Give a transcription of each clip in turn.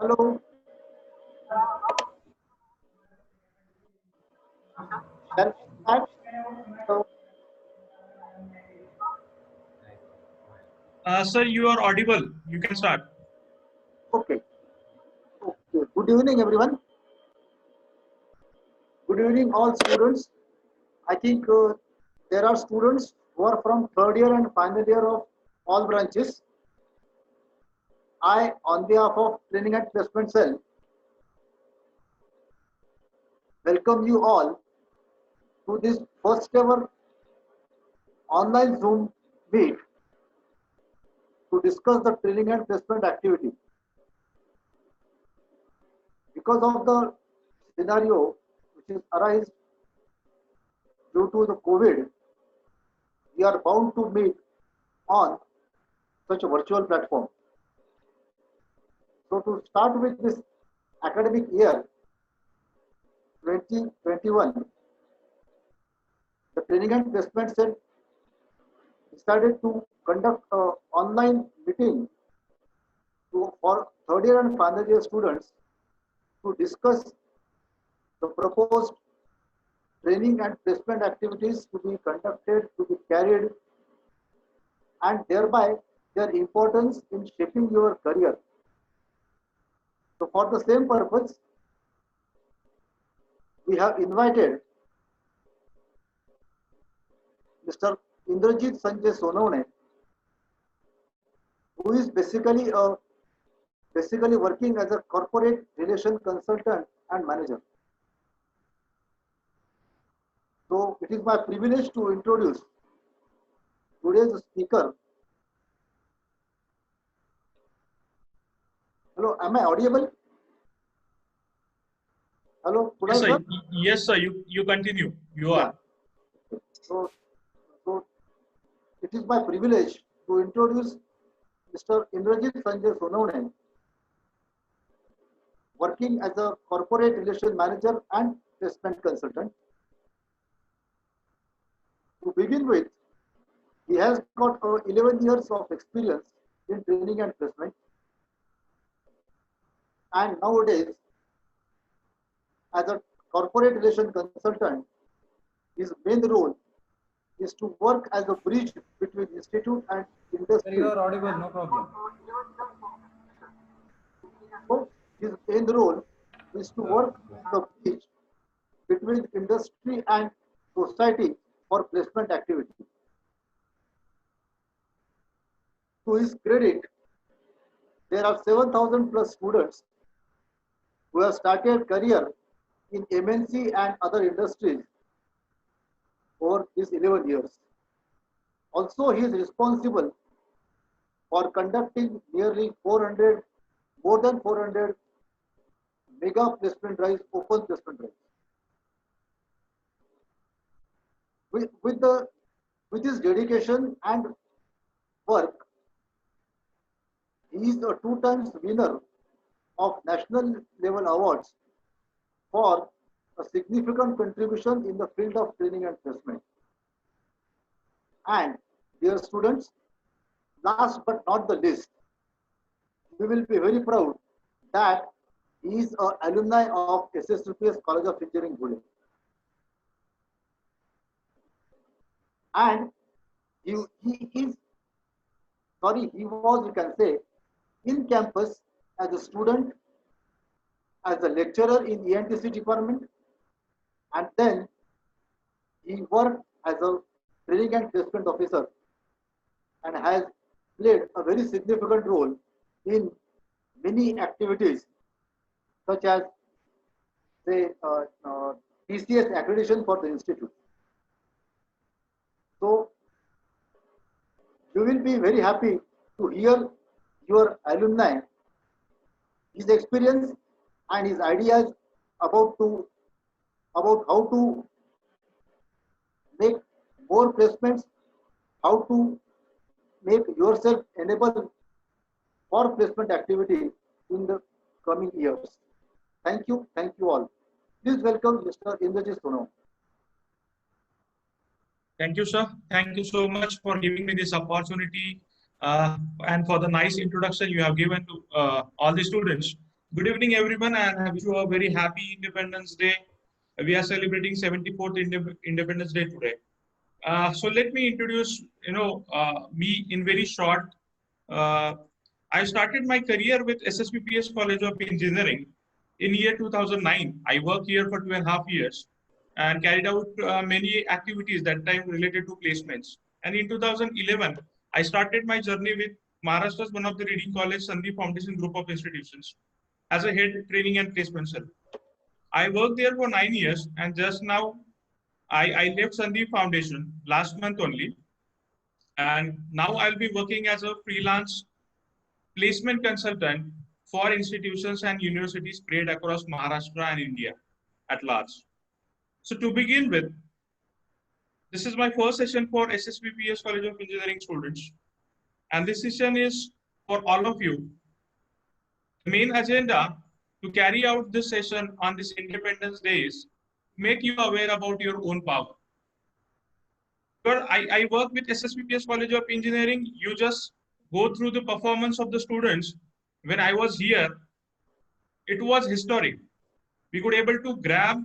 Hello. Shall I start? So, Sir, you are audible. You can start. okay. Okay. Good evening, everyone. Good evening, all students. I think there are students who are from third year and final year of all branches. I, on behalf of Training and Placement Cell, welcome you all to this first ever online Zoom meet to discuss the training and placement activity. Because of the scenario which is arise due to the COVID, we are bound to meet on such a virtual platform. So to start with this academic year 2021, the Training and Placement Cell decided to conduct an online meeting for third year and final year students to discuss the proposed training and placement activities to be conducted, to be carried, and thereby their importance in shaping your career. So for the same purpose, we have invited Mr. Indrajit Sanjay Sonawne, who is basically working as a corporate relation consultant and manager. So it is my privilege to introduce today's speaker. Hello, am I audible? Hello, Yes, Kunal sir. sir? Yes, sir. You continue. You are. So, so it is my privilege to introduce Mr. Indrajit Sanjay Sonawne, working as a corporate relation manager and placement consultant. To begin with, he has got 11 years of experience in training and placement. And nowadays, as a corporate relation consultant, his main role is to work as a bridge between institute and industry. Sir, you are audible, no problem. So his main role is to work as a bridge between industry and society for placement activity. To his credit, there are 7,000 plus students who have started career in MNC and other industries over these 11 years. Also, he is responsible for conducting nearly more than 400 mega placement drives, open placement drives. With his dedication and work, he is a 2 times winner of national level awards for a significant contribution in the field of training and placement. And dear students, last but not the least, we will be very proud that he is an alumni of SSUPS College of Engineering, Pune. And he was, you can say, in campus as a student, as a lecturer in ENTC department, and then he worked as a training and placement officer and has played a very significant role in many activities such as, say, TCS accreditation for the institute. So you will be very happy to hear your alumni, his experience and his ideas about how to make more placements, how to make yourself enable for placement activity in the coming years. Thank you all. Please welcome Mr. Indrajit Sonawne. Thank you, sir. Thank you so much for giving me this opportunity and for the nice introduction you have given to all the students. Good evening, everyone, and I wish you a very happy Independence Day. We are celebrating 74th Independence Day today. So let me introduce, me in very short. Uh, I started my career with SSPPS College of Engineering in year 2009. I worked here for 2.5 years and carried out many activities that time related to placements. And in 2011, I started my journey with Maharashtra's one of the leading college, Sandeep Foundation Group of Institutions, as a head training and placement cell. I worked there for 9 years, and just now I left Sandeep Foundation last month only, and now I'll be working as a freelance placement consultant for institutions and universities spread across Maharashtra and India at large. So to begin with, this is my first session for SSPPS College of Engineering students, and this session is for all of you. The main agenda to carry out this session on this Independence Day is make you aware about your own power. Because I work with SSPPS College of Engineering, you just go through the performance of the students. When I was here, it was historic. We could able to grab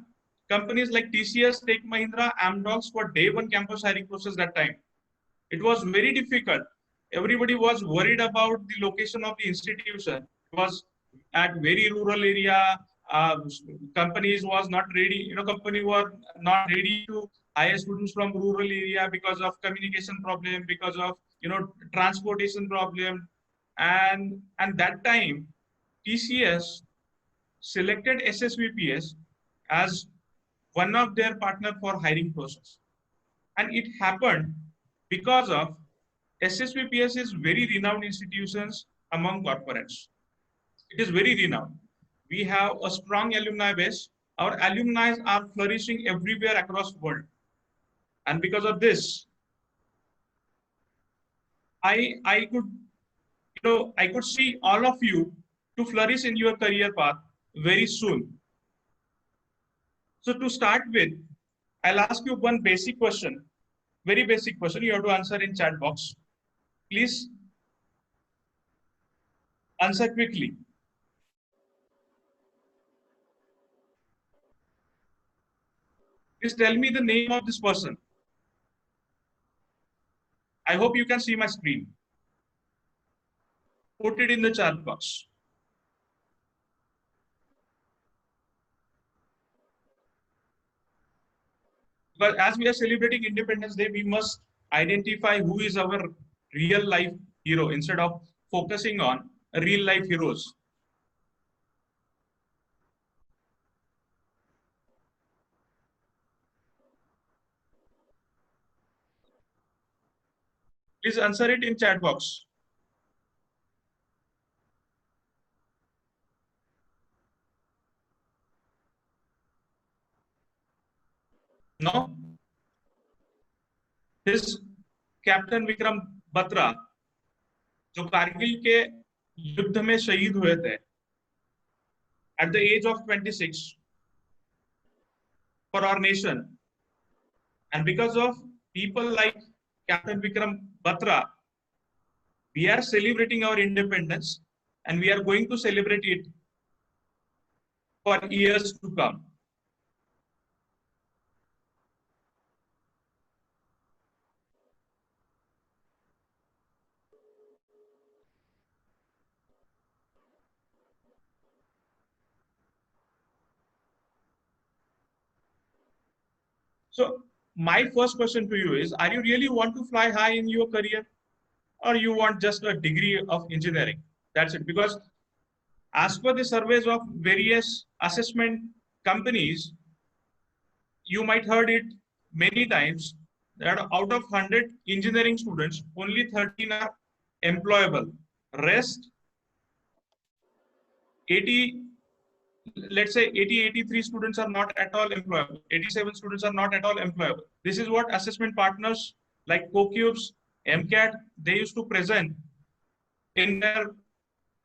companies like TCS, Tech Mahindra, Amdocs for day one campus hiring process that time. It was very difficult. Everybody was worried about the location of the institution. It was at very rural area. Companies was not ready. Company were not ready to hire students from rural area because of communication problem, because of transportation problem, and that time TCS selected SSVPS as one of their partner for hiring process. And it happened because of SSVPS is very renowned institutions among corporates. It is very renowned. We have a strong alumni base. Our alumni are flourishing everywhere across the world. And because of this, I could see all of you to flourish in your career path very soon. So to start with, I'll ask you one basic question, very basic question. You have to answer in chat box. Please answer quickly. Please tell me the name of this person. I hope you can see my screen. Put it in the chat box. But as we are celebrating Independence Day, we must identify who is our real life hero instead of focusing on real life heroes. Please answer it in chat box. No? His Captain Vikram Batra, जो कारगिल के युद्ध में शहीद हुए थे at the age of 26 for our nation. And because of people like Captain Vikram Batra, we are celebrating our independence, and we are going to celebrate it for years to come. So my first question to you is, are you really want to fly high in your career, or you want just a degree of engineering? That's it. Because as per the surveys of various assessment companies, you might heard it many times that out of 100 engineering students, only 13 are employable. Rest 80, let's say 83 students are not at all employable. 87 students are not at all employable. This is what assessment partners like CoCubes, MCAT, they used to present in their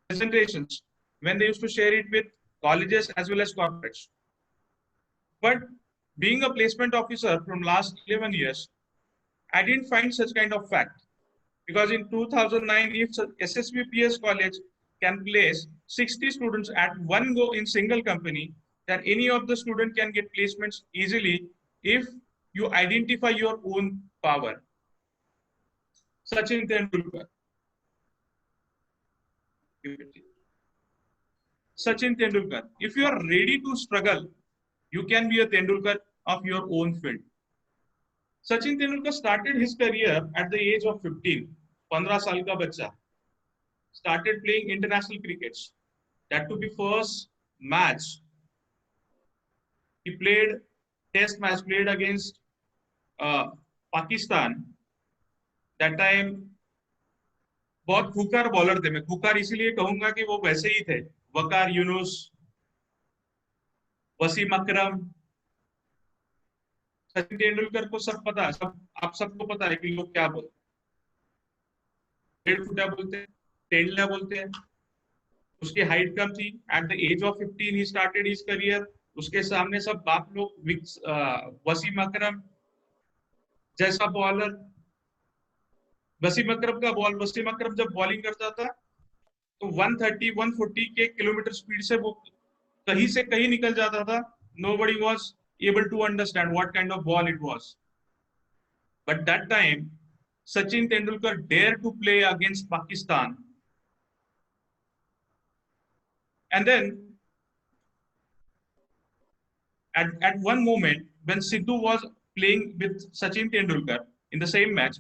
presentations when they used to share it with colleges as well as corporates. But being a placement officer from last 11 years, I didn't find such kind of fact. Because in 2009, if SSBPS college can place 60 students at one go in single company, then any of the student can get placements easily if you identify your own power. Sachin Tendulkar. Sachin Tendulkar. If you are ready to struggle, you can be a Tendulkar of your own field. Sachin Tendulkar started his career at the age of 15. 15 साल का बच्चा started playing international crickets. That to be first match. He played test match played against Pakistan. That time बहुत खुकार bowler थे. मैं खुकार इसीलिए कहूंगा कि वो वैसे ही थे. वकार यूनुस, वसीम अकरम. सचिन तेंदुलकर को सब पता है, सब आप सबको पता है कि लोग क्या बोलते हैं. 1.5 फुटा बोलते हैं, टेंडला बोलते हैं. उसकी हाइट कम थी. At the age of 15 he started his career. उसके सामने सब बाप लोग. वसीम अकरम जैसा बॉलर. वसीम अकरम जब बॉलिंग करता था तो 130 140 के किलोमीटर स्पीड से वो कहीं से कहीं निकल जाता था. Nobody was able to understand what kind of ball it was. But that time, Sachin Tendulkar dared to play against Pakistan. And then, at one moment, when Sidhu was playing with Sachin Tendulkar in the same match,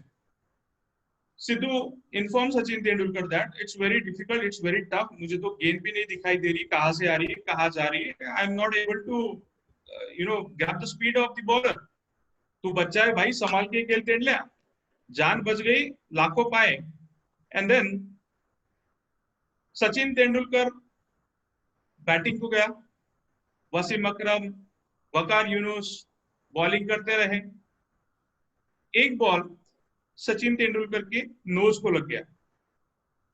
Sidhu informed Sachin Tendulkar that it's very difficult, it's very tough. मुझे तो गेंद भी नहीं दिखाई दे रही, कहाँ से आ रही है, कहाँ जा रही है. I'm not able to, grab the speed of the bowler. तू बच्चा है भाई, संभाल के खेल टेंडल्या. जान बच गई, लाखों पाए. And then Sachin Tendulkar batting को गया. वसीम अकरम, वकार यूनुस बॉलिंग करते रहे. एक बॉल सचिन तेंदुलकर के नोज को लग गया.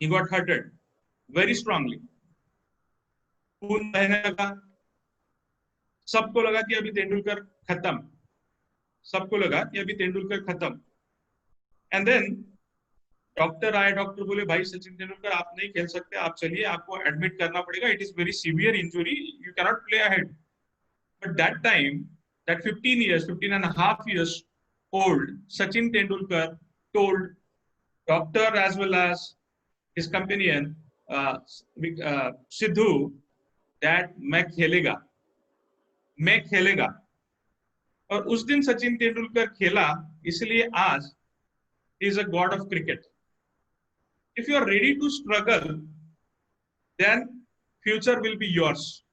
He got hurted very strongly. खून बहने लगा. सबको लगा कि अभी तेंदुलकर खत्म. सबको लगा कि अभी तेंदुलकर खत्म. एंड देन डॉक्टर आए. डॉक्टर बोले भाई सचिन तेंदुलकर आप नहीं खेल सकते, आप चलिए, आपको एडमिट करना पड़ेगा. It is very severe injury, you can not play ahead. But that time, that 15 and a half years old Sachin Tendulkar told doctor as well as his companion Sidhu that मैं खेलेगा. और उस दिन सचिन तेंदुलकर खेला, इसलिए आज he is a god of cricket. If you are ready to struggle, then future will be yours.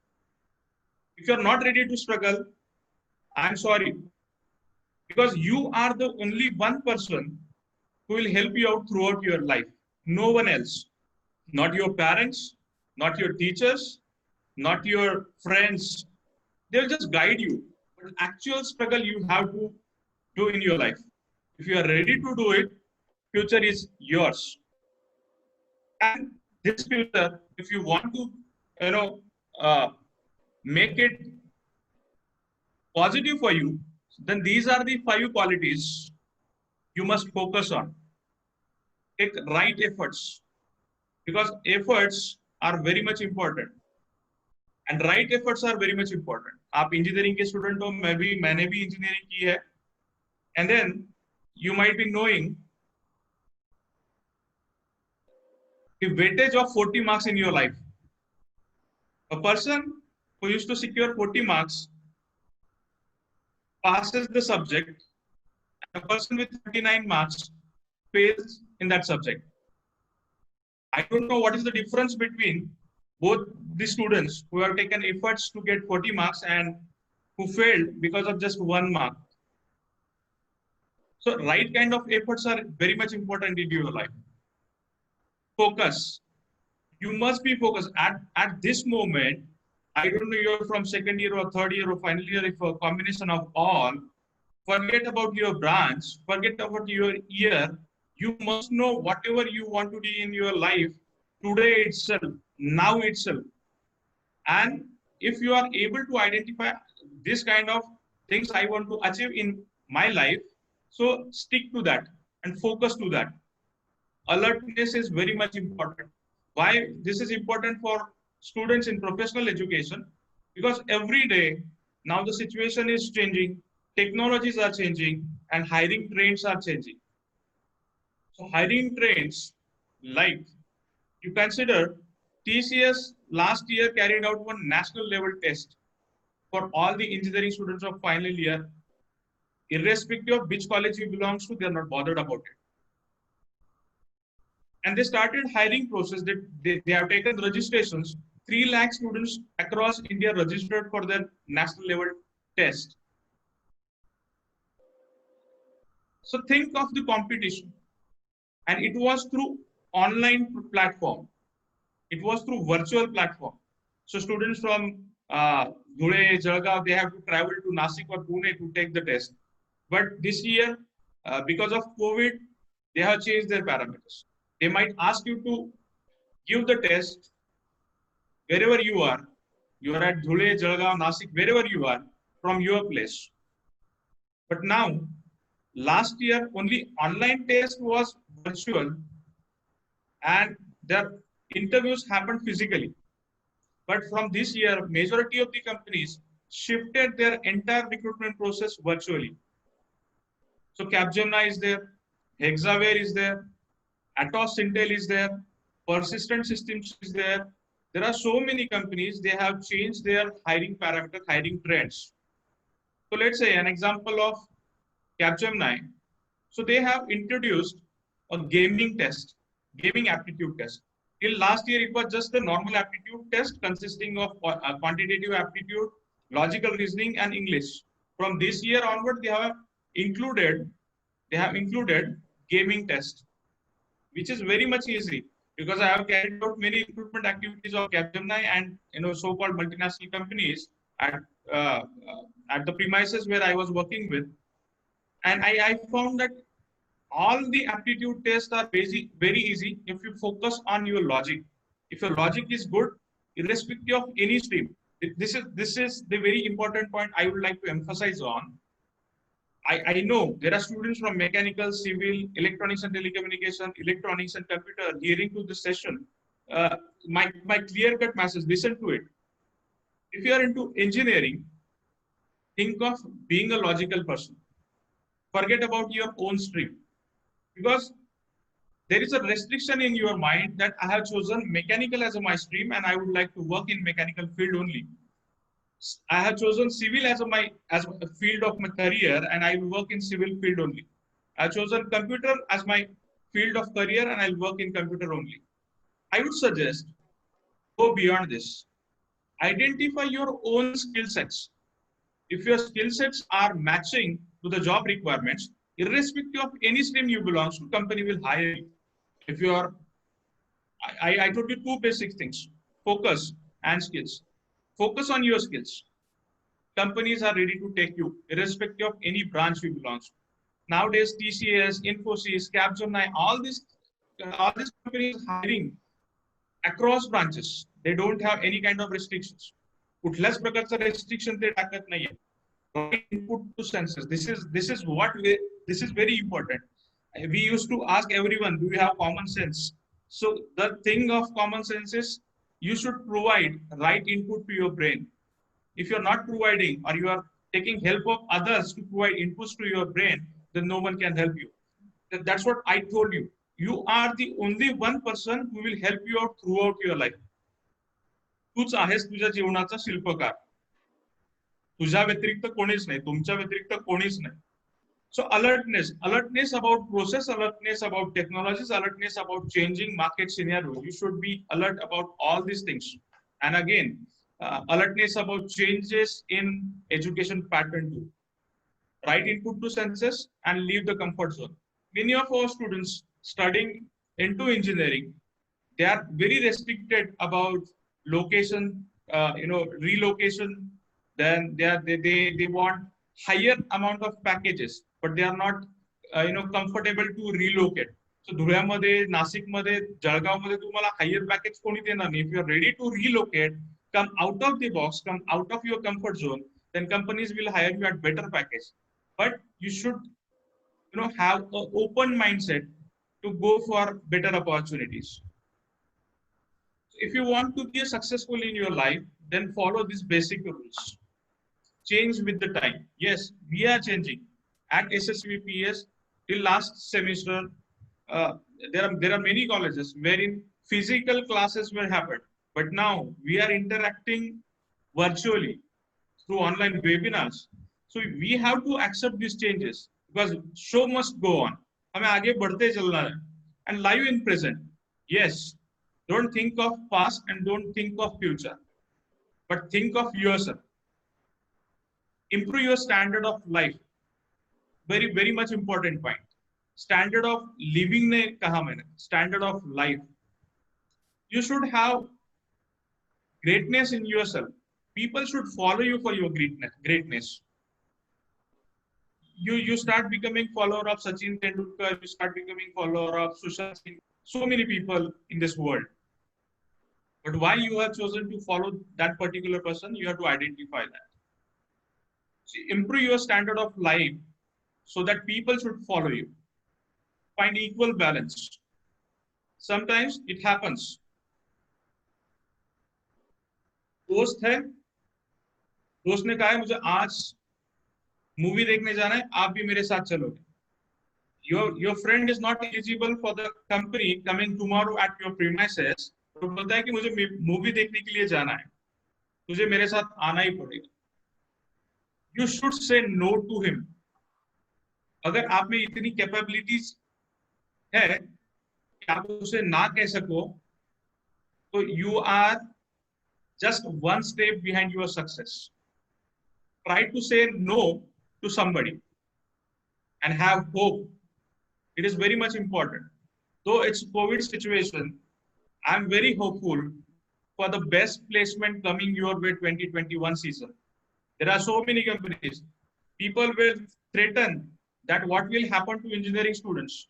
If you are not ready to struggle, I'm sorry, because you are the only one person who will help you out throughout your life. No one else. Not your parents, not your teachers, not your friends. They'll just guide you. But actual struggle you have to do in your life. If you are ready to do it, future is yours. And this future, if you want to, make it positive for you, then these are the 5 qualities you must focus on. Take right efforts, because efforts are very much important. And right efforts are very much important. आप engineering के student हो, मैंने भी engineering की है. And then you might be knowing the weightage of 40 marks in your life. A person who used to secure 40 marks passes the subject, and a person with 39 marks fails in that subject. I don't know what is the difference between both the students who have taken efforts to get 40 marks and who failed because of just 1 mark. So right kind of efforts are very much important in your life. Focus. You must be focused at this moment. I don't know you're from second year or third year or final year, if a combination of all, forget about your branch, forget about your year. You must know whatever you want to do in your life today itself, now itself. And if you are able to identify this kind of things I want to achieve in my life, So stick to that and focus to that. Alertness is very much important. Why this is important for students in professional education? Because every day now the situation is changing, technologies are changing, and hiring trends are changing. So hiring trends, like you consider TCS last year carried out one national level test for all the engineering students of final year, irrespective of which college you belong to, they are not bothered about it. And they started hiring process that they have taken registrations. 3 lakh students across India registered for their national level test. So think of the competition. And it was through online platform. It was through virtual platform. So students from Dhule, Jalgaon, they have to travel to Nasik or Pune to take the test. But this year, because of COVID, they have changed their parameters. They might ask you to give the test wherever you are. You are at Dhule, Jalgaon, Nasik, wherever you are, from your place. But now, last year, only online test was virtual and their interviews happened physically. But from this year, majority of the companies shifted their entire recruitment process virtually. So Capgemini is there, Hexaware is there, Atos Intel is there, Persistent Systems is there. There are so many companies, they have changed their hiring parameter, hiring trends. So let's say an example of Capgemini. So they have introduced a gaming test, gaming aptitude test. Till last year, it was just the normal aptitude test consisting of quantitative aptitude, logical reasoning, and English. From this year onward, included they have included gaming test, which is very much easy because I have carried out many recruitment activities of Capgemini and so-called multinational companies uh, at the premises where I was working with, and I found that all the aptitude tests are very easy if you focus on your logic. If your logic is good, irrespective of any stream. This is the very important point I would like to emphasize on. I know there are students from mechanical, civil, electronics and telecommunication, electronics and computer hearing to this session. My clear-cut message, listen to it. If you are into engineering, think of being a logical person. Forget about your own stream. Because there is a restriction in your mind that I have chosen mechanical as my stream and I would like to work in mechanical field only. I have chosen civil as a field of my career and I will work in civil field only. I have chosen computer as my field of career and I'll work in computer only. I would suggest go beyond this. Identify your own skill sets. If your skill sets are matching to the job requirements, irrespective of any stream you belong to, company will hire you. If you are, I told you 2 basic things, focus and skills. Focus on your skills. Companies are ready to take you, irrespective of any branch you belong to. Nowadays, TCS, Infosys, Capgemini, all these companies hiring across branches. They don't have any kind of restrictions. कुठल्याच प्रकारचं restriction ते टाकत नाहीये. Input to senses. This is very important. We used to ask everyone, do you have common sense? So the thing of common sense is you should provide right input to your brain. If you're not providing or you are taking help of others to provide inputs to your brain, then no one can help you. That's what I told you. You are the only one person who will help you out throughout your life. तूच आहेस तुझ्या जीवनाचा शिल्पकार. तुझ्या व्यतिरिक्त कोणीच नाही, तुमच्या व्यतिरिक्त कोणीच नाही. So alertness about process, alertness about technologies, alertness about changing market scenarios. You should be alert about all these things. And again, alertness about changes in education pattern too. Right input to senses and leave the comfort zone. Many of our students studying into engineering, they are very restricted about location, relocation. Then they want higher amount of packages, but they are not comfortable to relocate. So धुळ्यामध्ये, नाशिकमध्ये, जळगावमध्ये तुम्हाला higher package कोणी देणार नाही. If you are ready to relocate, come out of the box, come out of your comfort zone, then companies will hire you at better package. But you should have an open mindset to go for better opportunities. If you want to be successful in your life, then follow these basic rules. Change with the time. Yes, we are changing. At SSVPS, till last semester, uh, there are many colleges wherein physical classes were happened, but now we are interacting virtually through online webinars. So we have to accept these changes because show must go on. हमें आगे बढ़ते चलना है. And live in present. Yes, don't think of past and don't think of future, but think of yourself. Improve your standard of life. Very much important point. Standard of living ने कहा मैंने. Standard of life. You should have greatness in yourself. People should follow you for your greatness. You start becoming follower of Sachin Tendulkar, you start becoming follower of Sushant Singh, so many people in this world. But why you have chosen to follow that particular person, you have to identify that. See, improve your standard of life so that people should follow you. Find equal balance. Sometimes it happens. दोस्त है, दोस्त ने कहा है मुझे आज movie देखने जाना है, आप भी मेरे साथ चलोगे. Your friend is not eligible for the company coming tomorrow at your premises. तो बोलता है कि मुझे मूवी देखने के लिए जाना है, तुझे मेरे साथ आना ही पड़ेगा. You should say no to him. अगर आप में इतनी कैपेबिलिटीज है कि आप उसे ना कह सको, तो you are just one step behind your success. Try to say no to somebody and have hope. It is very much important. Though it's COVID situation, I'm very hopeful for the best placement coming your way 2021 season. There are so many companies. People will threaten that what will happen to engineering students.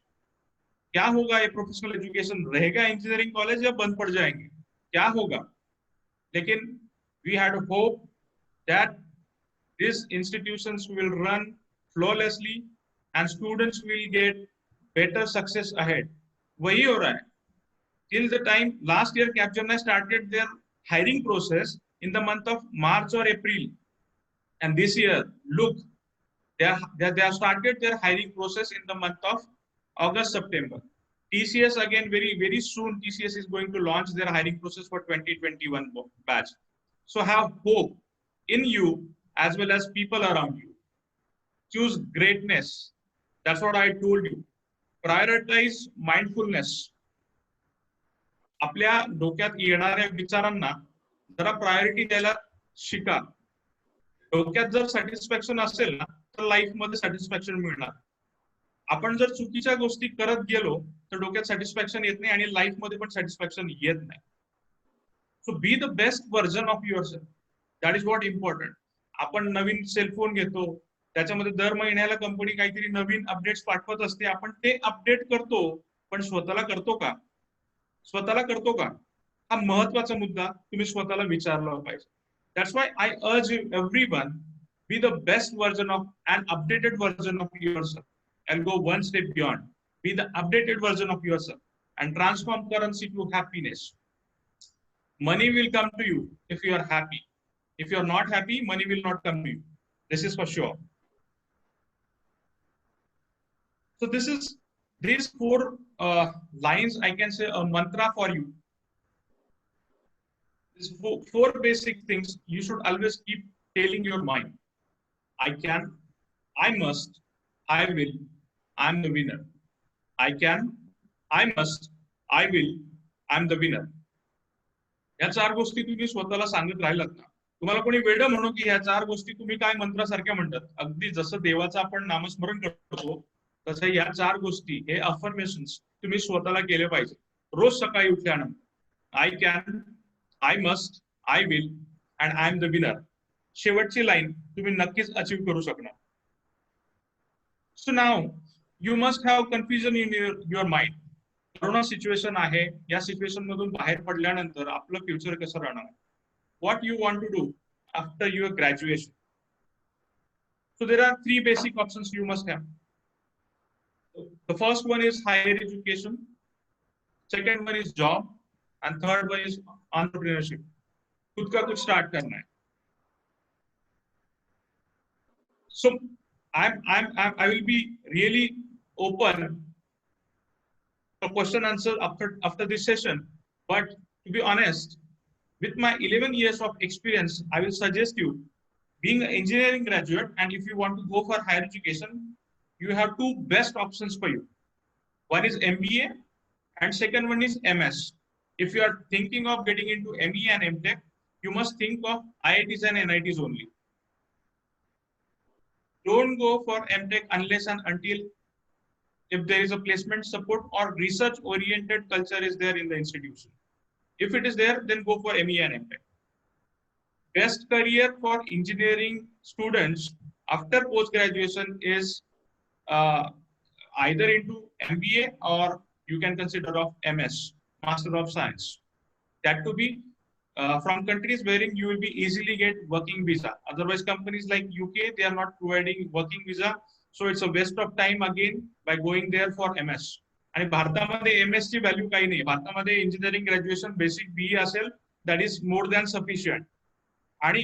क्या होगा ये professional education रहेगा engineering college या बंद पड़ जाएंगे, क्या होगा? लेकिन we had hope that these institutions will run flawlessly and students will get better success ahead. वही हो रहा है. Till the time last year Capgemini started their hiring process in the month of March or April, and this year look, they have started their hiring process in the month of August, September. TCS again very soon TCS is going to launch their hiring process for 2021 batch. So have hope in you as well as people around you. Choose greatness. That's what I told you. Prioritize mindfulness. आपल्या डोक्यात येणाऱ्या विचारांना जरा priority द्यायला शिका. डोक्यात जर satisfaction असेल ना तर लाईफ मध्ये सॅटिस्फॅक्शन मिळणार. आपण जर चुकीच्या गोष्टी करत गेलो तर डोक्यात सॅटिस्फॅक्शन येत नाही आणि लाईफ मध्ये पण सॅटिस्फॅक्शन येत नाही. So be the best version of yourself. That is what important. आपण नवीन सेलफोन घेतो, त्याच्यामध्ये दर महिन्याला कंपनी काहीतरी नवीन अपडेट्स पाठवत असते, आपण ते अपडेट करतो, पण स्वतःला करतो का? स्वतःला करतो का? हा महत्वाचा मुद्दा तुम्ही स्वतःला विचारला पाहिजे. That's why I urge everyone, be the best version of an updated version of yourself and go one step beyond. Be the updated version of yourself and transform currency to happiness. Money will come to you if you are happy. If you are not happy, money will not come to you. This is for sure. So these four lines, I can say a mantra for you. These four basic things you should always keep telling your mind. I can, I must, I will, I'm the winner. I can, I must, I will, I'm the winner. या चार गोष्टी तुम्ही स्वतःला सांगत राहिलात ना, तुम्हाला कोणी वेड म्हणू की ह्या चार गोष्टी तुम्ही काय मंत्रासारख्या म्हणतात, अगदी जसं देवाचं आपण नामस्मरण करतो तसं या चार गोष्टी, हे अफर्मेशन्स तुम्ही स्वतःला केले पाहिजे रोज सकाळी उठल्यानंतर. I can, I must, I will and I am the winner. शेवटची लाईन तुम्ही नक्कीच अचीव करू शकणार. So now you must have confusion in your mind. Corona situation आहे, या सिच्युएशन मधून बाहेर पडल्यानंतर आपलं फ्युचर कसं राहणार? What you want to do after your graduation? So there are 3 basic options you must have. The first one is higher education, second one is job, and third one is entrepreneurship. खुद का कुछ start करना है. So I will be really open for question answer after this session. But to be honest, with my 11 years of experience, I will suggest you, being an engineering graduate, and if you want to go for higher education, you have two best options for you. One is MBA and second one is MS. If you are thinking of getting into ME and MTech, you must think of IITs and NITs only. Don't go for MTech unless and until if there is a placement support or research oriented culture is there in the institution. If it is there, then go for ME and MTech. Best career for engineering students after post graduation is either into MBA or you can consider of MS, Master of Science. That to be from countries wherein you will be easily get working visa. Otherwise, companies like UK, they are not providing working visa. So it's a waste of time again by going there for MS. आणि भारतामध्ये MS ची value काही नाही. भारतामध्ये engineering graduation basic BE असेल, that is more than sufficient. आणि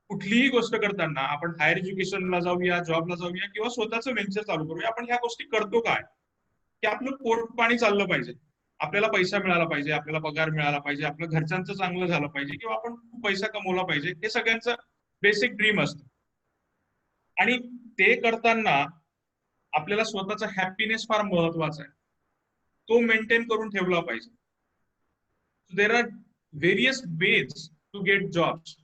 कुठलीही गोष्ट करताना आपण हायर एज्युकेशनला जाऊया, जॉबला जाऊया किंवा स्वतःचं व्हेंचर चालू करूया, आपण ह्या गोष्टी करतो काय, की आपलं पोट पाणी चाललं पाहिजे, आपल्याला पैसा मिळाला पाहिजे, आपल्याला पगार मिळाला पाहिजे, आपल्या घरच्यांचं चांगलं झालं पाहिजे किंवा आपण खूप पैसा कमवला पाहिजे, हे सगळ्यांचं बेसिक ड्रीम असतं. आणि ते करताना आपल्याला स्वतःचा हॅपीनेस फार महत्वाचा आहे, तो मेंटेन करून ठेवला पाहिजे. There are various ways to get jobs.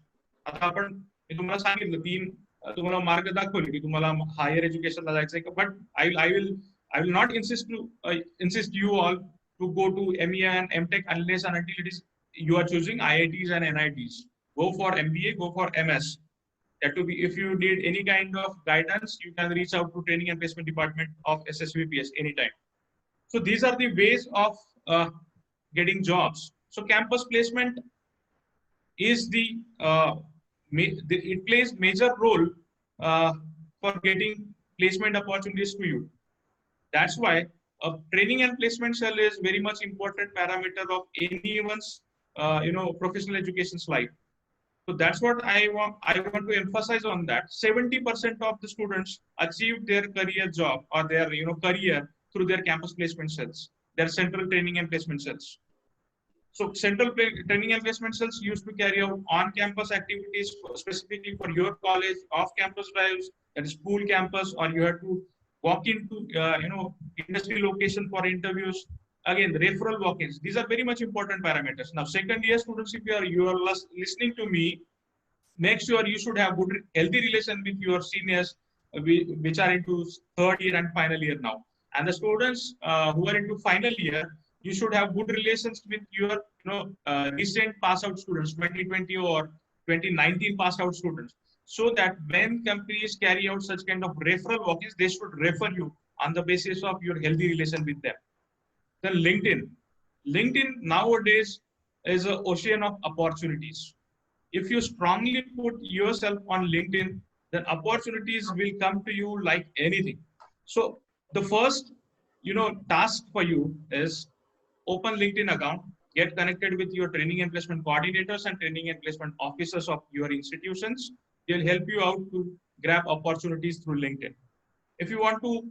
आता आपण मी तुम्हाला सांगितलं, तीन तुम्हाला मार्ग दाखवले की तुम्हाला हायर एज्युकेशनला जायचंय का, but I will not insist you all to go to ME and MTech unless and until it is you are choosing IITs and NITs. Go for MBA, go for MS. That to be, if you need any kind of guidance, you can reach out to Training and Placement Department of SSVPS anytime. So these are the ways of getting jobs. So campus placement is it plays major role for getting placement opportunities to you. That's why a training and placement cell is very much important parameter of anyone's professional education's life. So that's what I want to emphasize on that. 70% of the students achieve their career job or their career through their campus placement cells, their central training and placement cells. So central training and placement cells used to carry out on-campus activities specifically for your college, off-campus drives, that is school campus, or you have to walk into industry location for interviews. Again, the referral walk-ins. These are very much important parameters. Now, second year students, if you are listening to me, make sure you should have good, healthy relation with your seniors, which are into third year and final year now. And the students who are into final year, you should have good relations with your recent pass out students, 2020 or 2019 pass out students, so that when companies carry out such kind of referral walk-ins, they should refer you on the basis of your healthy relation with them. Then LinkedIn nowadays is an ocean of opportunities. If you strongly put yourself on LinkedIn, then opportunities will come to you like anything. So the first task for you is open LinkedIn account, get connected with your training and placement coordinators and training and placement officers of your institutions. They'll help you out to grab opportunities through LinkedIn. If you want to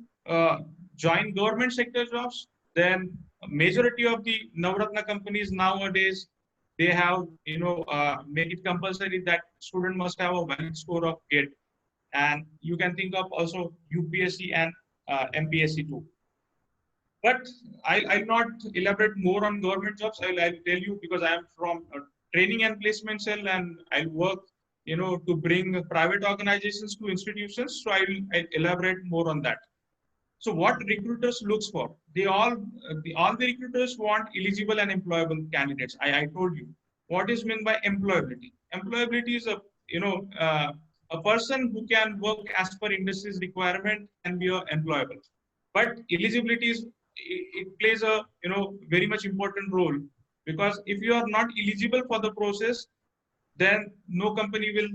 join government sector jobs, then majority of the Navratna companies nowadays, they have make it compulsory that student must have a valid score of GATE, and you can think of also UPSC and MPSC too. But I'll not elaborate more on government jobs. I'll tell you, because I am from a training and placement cell, and I'll work to bring private organizations to institutions. So I'll elaborate more on that. So what recruiters looks for? All the recruiters want eligible and employable candidates. I told you what is meant by employability. Employability is a person who can work as per industry's requirement and be employable. But eligibility it plays a very much important role, because if you are not eligible for the process, then no company will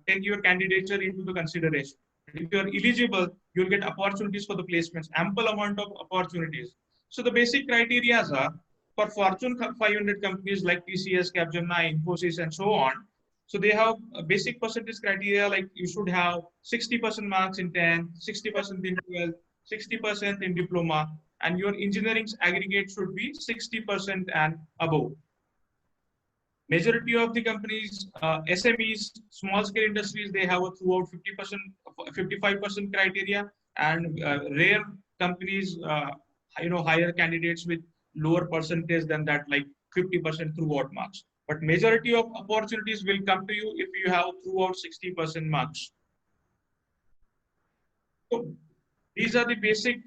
take your candidature into the consideration. If you're eligible, you'll get opportunities for the placements, ample amount of opportunities. So the basic criteria are for Fortune 500 companies like TCS, Capgemini, Infosys, and so on. So they have a basic percentage criteria like you should have 60% marks in 10, 60% in 12, 60% in diploma, and your engineering's aggregate should be 60% and above. Majority of the companies, SMEs, small scale industries, they have a throughout 50%, 55% criteria, and rare companies, hire candidates with lower percentage than that, like 50% throughout marks. But majority of opportunities will come to you if you have throughout 60% marks. So these are the basic,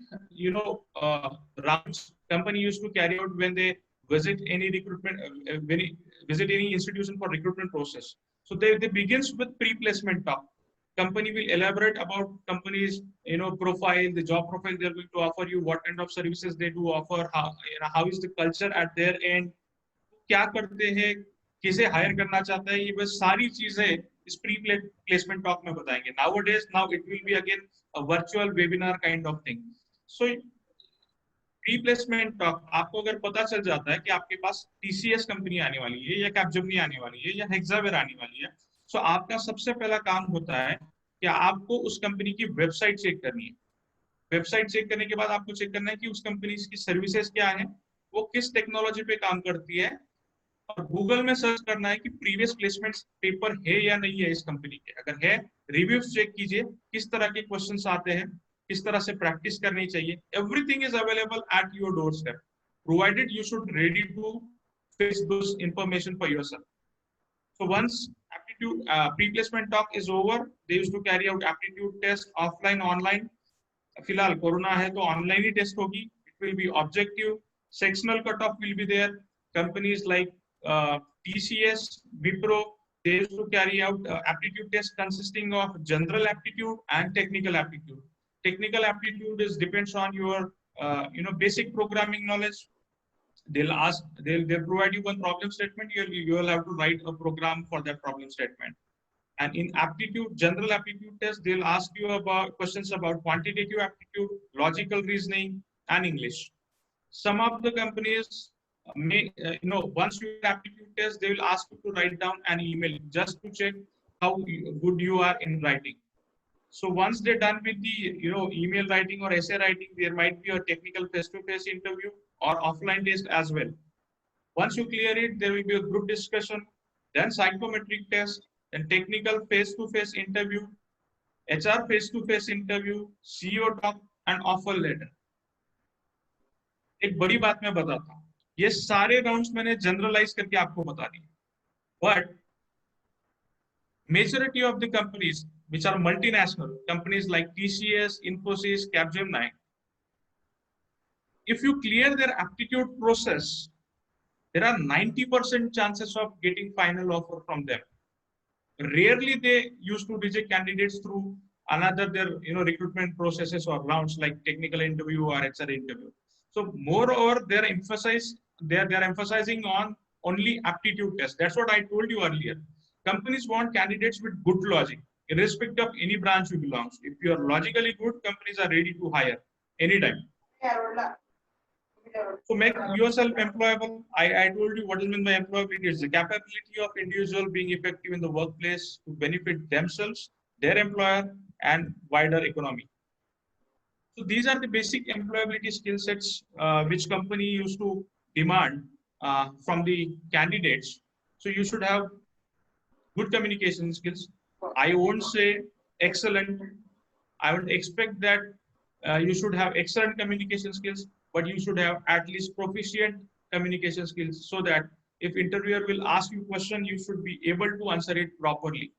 rounds company used to carry out when they visit any recruitment, visit any institution for recruitment process. So they begins with pre-placement talk. Company will elaborate about company's, profile, the job profile they're going to offer you, what kind of services they do offer, how is the culture at their end, क्या करते हैं, किसे higher करना चाहता है, ये बस सारी चीजें इस प्री प्लेसमेंट टॉक में बताएंगे. Nowadays, now it will be again a virtual webinar kind of thing. So pre placement talk आपको अगर पता चल जाता है कि आपके पास TCS कंपनी आने वाली है या कैपजेमिनी आने वाली है या हेक्सावेयर आने वाली है, तो आपका सबसे पहला काम होता है कि आपको उस कंपनी की वेबसाइट चेक करनी है. वेबसाइट चेक करने के बाद आपको चेक करना है कि उस कंपनी की सर्विसेज क्या है, वो किस टेक्नोलॉजी पे काम करती है, और गूगल में सर्च करना है कि प्रीवियस प्लेसमेंट पेपर है या नहीं है इस कंपनी के. अगर है, रिव्यूज चेक कीजिए, किस तरह के क्वेश्चंस आते हैं, किस तरह से प्रैक्टिस करनी चाहिए. Everything is available at your doorstep, provided you should ready to face this information for yourself. So once aptitude pre-placement talk is over, they used to carry out aptitude test offline, online. फिलहाल corona है तो online ही test होगी. It will be objective. Sectional cutoff will be there. Companies like TCS, Wipro, they used to carry out aptitude test consisting of general aptitude and technical aptitude. Technical aptitude is depends on your basic programming knowledge. They'll provide you one problem statement. You'll have to write a program for that problem statement. And in aptitude, general aptitude test, they'll ask you about questions about quantitative aptitude, logical reasoning, and English. Some of the companies may, once you aptitude test, they will ask you to write down an email just to check how good you are in writing. So once they're done with the, email writing or essay writing, there might be a technical face-to-face interview or offline test as well. Once you clear it, there will be a group discussion, then psychometric test, then technical face-to-face interview, HR face-to-face interview, CEO talk, and offer letter. एक बड़ी बात मैं बताता हूँ, ये सारे rounds मैंने generalise करके आपको बता दी. But majority of the companies which are multinational companies like TCS, Infosys, Capgemini, if you clear their aptitude process, there are 90% chances of getting final offer from them. Rarely they used to reject candidates through another their recruitment processes or rounds like technical interview or HR interview. So moreover, they're emphasizing on only aptitude test. That's what I told you earlier. Companies want candidates with good logic, irrespective of any branch you belong to. If you are logically good, companies are ready to hire anytime. So make yourself employable. I told you what is meant by employability. It's the capability of individual being effective in the workplace to benefit themselves, their employer, and wider economy. So these are the basic employability skill sets which company used to demand from the candidates. So you should have good communication skills. I won't say excellent. I would expect that you should have excellent communication skills, but you should have at least proficient communication skills so that if interviewer will ask you a question, you should be able to answer it properly.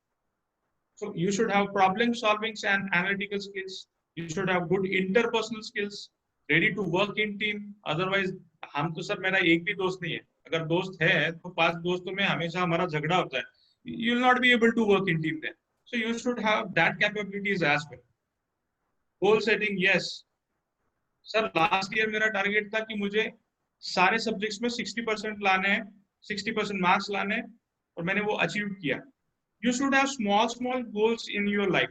So you should have problem solving and analytical skills. You should have good interpersonal skills, ready to work in team. Otherwise, हम तो sir मेरा एक भी दोस्त नहीं है. अगर दोस्त है तो 5 दोस्तों में हमेशा हमारा झगड़ा होता है. You will not be able to work in team then. So you should have that capabilities as well. Goal setting, yes. Sir last year मेरा टारगेट था कि मुझे सारे सब्जेक्ट्स में 60% लाने हैं, 60% मार्क्स लाने हैं, और मैंने वो अचीव किया. You should have small goals in your life.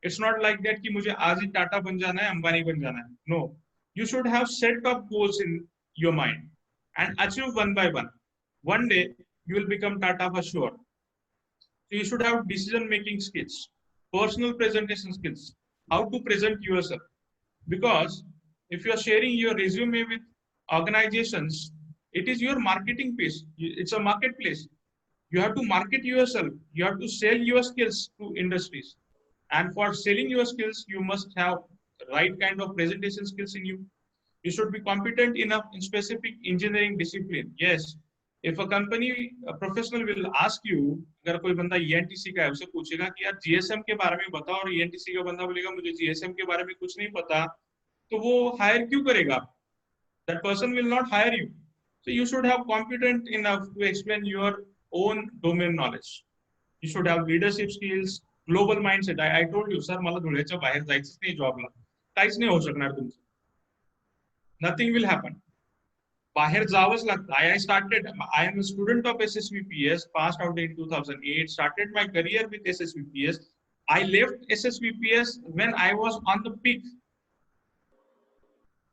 It's not like that कि मुझे आज ही टाटा बन जाना है, अंबानी बन जाना है. No, you should have set of goals in your mind and achieve one by one. One day you will become Tata for sure. So you should have decision making skills, personal presentation skills, how to present yourself. Because if you are sharing your resume with organizations, it is your marketing piece. It's a marketplace. You have to market yourself. You have to sell your skills to industries. And for selling your skills, you must have right kind of presentation skills in you. You should be competent enough in specific engineering discipline. Yes, if a company a professional will ask you, अगर कोई बंदा ENTC का है, उसे पूछेगा कि यार GSM के बारे में बताओ, और ENTC का बंदा बोलेगा मुझे GSM के बारे में कुछ नहीं पता, तो वो हायर क्यों करेगा? That person will not hire you. So you should have competent enough to explain your own domain knowledge. You should have leadership skills, global mindset. I told you, sir, मला धुळ्याच्या बाहेर जायचंच नाही जॉबला. काहीच नाही होऊ शकणार तुमचं. Nothing will happen. बाहेर जावंच लागतं. I am a student of SSVPS, passed out in 2008, started my career with SSVPS. I left SSVPS when I was on the peak,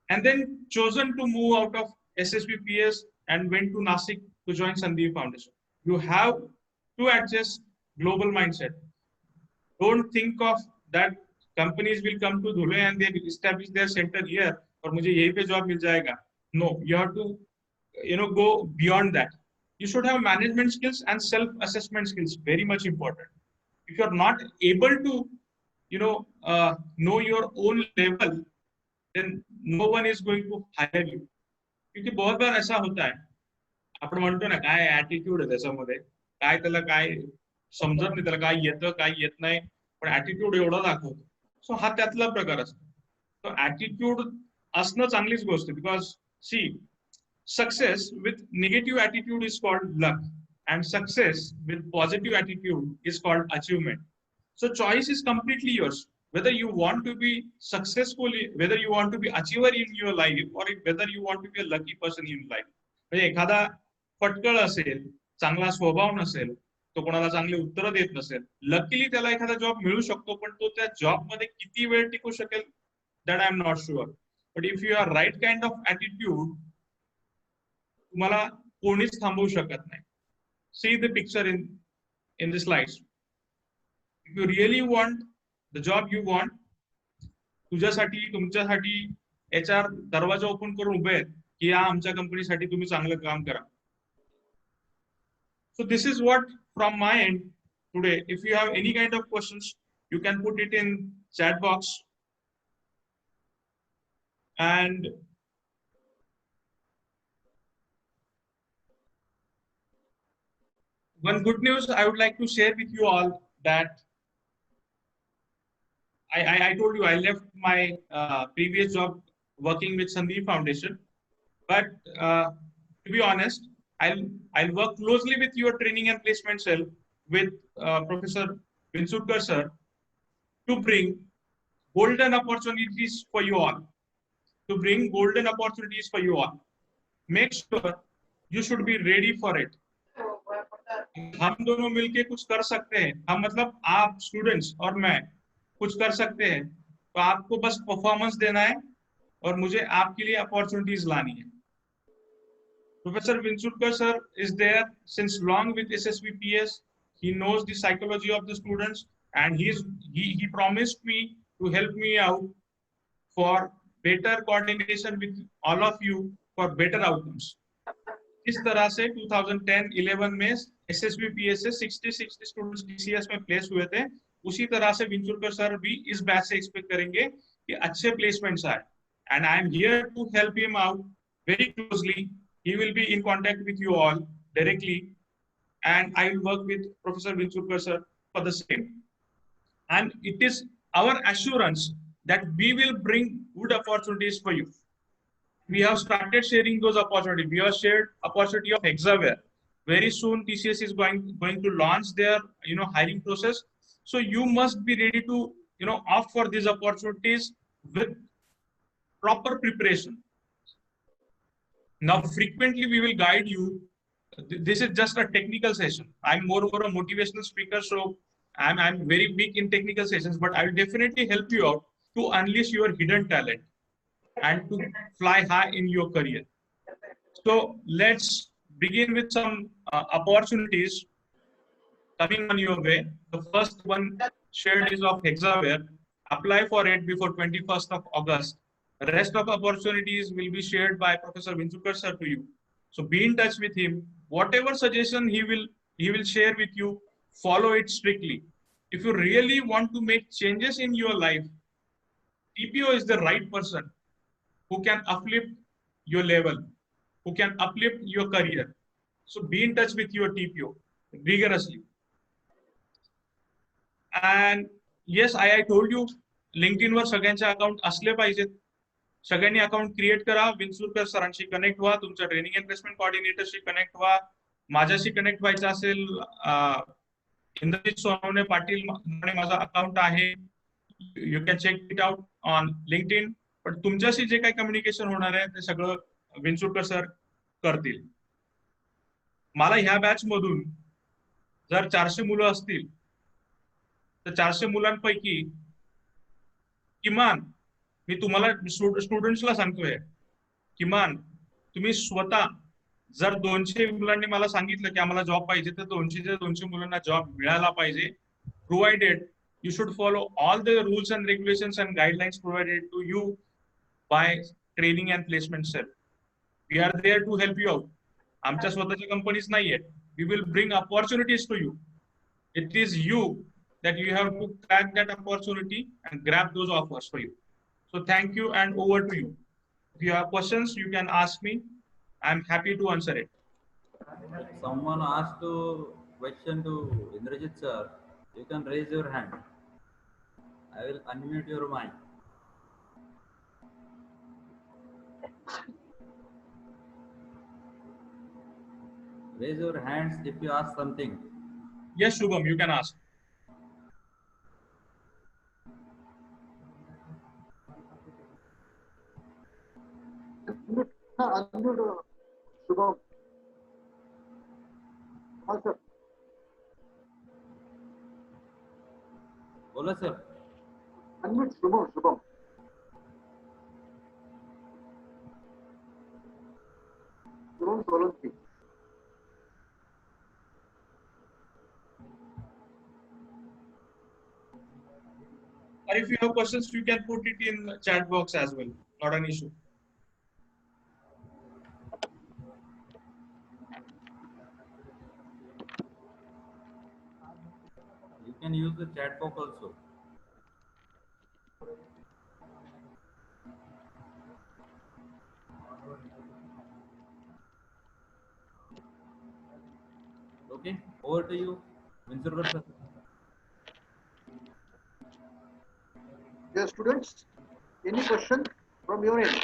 and then chosen to move out of SSVPS and went to Nasik to join Sandeep Foundation. You have to adjust global mindset. Don't think of that companies will come to Dhule and they will establish their center here और मुझे यहीं पे job मिल जाएगा. No, you have to, go beyond that. You should have management skills and self-assessment skills. Very much important. If you are not able to, know your own level, then no one is going to hire you. क्योंकि बहुत बार ऐसा होता है, आपण म्हणतो ना काय attitude आहे त्याच्यामध्ये, काय त्याला काय समजत नाही, त्याला काय येतं काय येत नाही, पण ऍटिट्यूड एवढा दाखवतो. सो हा त्यातला प्रकार असतो. तो ऍटिट्यूड असणं चांगलीच गोष्ट, because see success with negative attitude is called luck, and success with positive attitude is called achievement. So choice is completely yours, whether you want to be successful, whether you want to be achiever in your life, or whether you want to be a lucky person in life. म्हणजे एखादा पटकळ असेल, चांगला स्वभाव नसेल, तो कोणाला चांगली उत्तरं देत नसेल, लकीली त्याला एखादा जॉब मिळू शकतो, पण तो त्या जॉब मध्ये किती वेळ टिकू शकेल, that I am not sure. But if you are right kind of attitude, तुम्हाला कोणीच थांबवू शकत नाही. See the picture in the slides. If you really want the job you want, तुझ्यासाठी तुमच्यासाठी HR दरवाजा ओपन करून उभे आहेत की या आमच्या कंपनीसाठी तुम्ही चांगलं काम करा. So this is what from my end today. If you have any kind of questions, you can put it in chat box. And one good news I would like to share with you all, that I told you I left my previous job working with Sandeep Foundation, but to be honest, I'll work closely with your training and placement cell with Professor Vinsudkar sir to bring golden opportunities for you all. To bring golden opportunities for you all. Make sure you should be ready for it. हम दोनों मिलके कुछ कर सकते हैं. हम मतलब आप स्टूडेंट्स और मैं कुछ कर सकते हैं, तो आपको बस परफॉर्मेंस देना है और मुझे आपके लिए अपॉर्चुनिटीज लानी है. Professor Vinsudkar sir is there since long with SSVPS. He knows the psychology of the students, and he promised me to help me out for better coordination with all of you for better outcomes. इस तरह से 2010-11 में SSVPS से 60 students DCS में place हुए थे. उसी तरह से विंचुरकर सर भी इस बैच से एक्सपेक्ट करेंगे कि अच्छे प्लेसमेंट्स आए. And I am here to help him out very closely. He will be in contact with you all directly, and I will work with Professor Vinsudkar sir for the same. And it is our assurance that we will bring good opportunities for you. We have started sharing those opportunities. We have shared opportunity of Hexaware. Very soon TCS is going to launch their hiring process. So you must be ready to opt for these opportunities with proper preparation. Now frequently we will guide you. This is just a technical session. I'm more a motivational speaker, so I'm very weak in technical sessions, but I will definitely help you out to unleash your hidden talent and to fly high in your career. So let's begin with some opportunities coming on your way. The first one shared is of Hexaware. Apply for it before 21st of August. The rest of opportunities will be shared by Professor Vinzukar sir to you. So be in touch with him. Whatever suggestion he will share with you, follow it strictly. If you really want to make changes in your life, TPO is the right person who can uplift your level, who can uplift your career. So be in touch with your TPO rigorously. And yes, I told you, LinkedIn वर सगळ्यांचे account असले पाहिजेत. सगळ्यांनी account create करा. Vinchurkar सरांशी connect व्हा. तुमच्या training and placement कोऑर्डिनेटरशी connect व्हा. माझ्याशी connect व्हायचं असेल, इंद्रजित सोनवणे पाटील माझा अकाउंट आहे. You can check it out on LinkedIn. पण तुमच्याशी जे काही कम्युनिकेशन होणार आहे ते सगळं विंचुरकर सर करतील. मला ह्या बॅच मधून जर 400 मुलं असतील तर 400 मुलांपैकी किमान मी तुम्हाला स्टुडंट्सला सांगतोय, किमान तुम्ही स्वतः जर 200 मुलांनी मला सांगितलं की आम्हाला जॉब पाहिजे तर 200 मुलांना जॉब मिळाला पाहिजे. Provided you should follow all the rules and regulations and guidelines provided to you by training and placement cell. We are there to help you out. आमच्या स्वतःच्या कंपनीज नाहीये. We will bring opportunities to you. It is you that you have to crack that opportunity and grab those offers for you. So thank you and over to you. If you have questions, you can ask me. I'm happy to answer it. Someone asked a question to Indrajit sir. You can raise your hand. I will unmute your mic. Raise your hands if you ask something. Yes, Shubham, you can ask. Unmute, Shubham. हाँ sir. बोला sir. Unmute Shubham. Shubham. Shubham Solanki. Or if you have questions, you can put it in the chat box as well. Not an issue. You can use the chat box also. Okay, over to you, Vinzurkar sir. Dear students, any question from your end?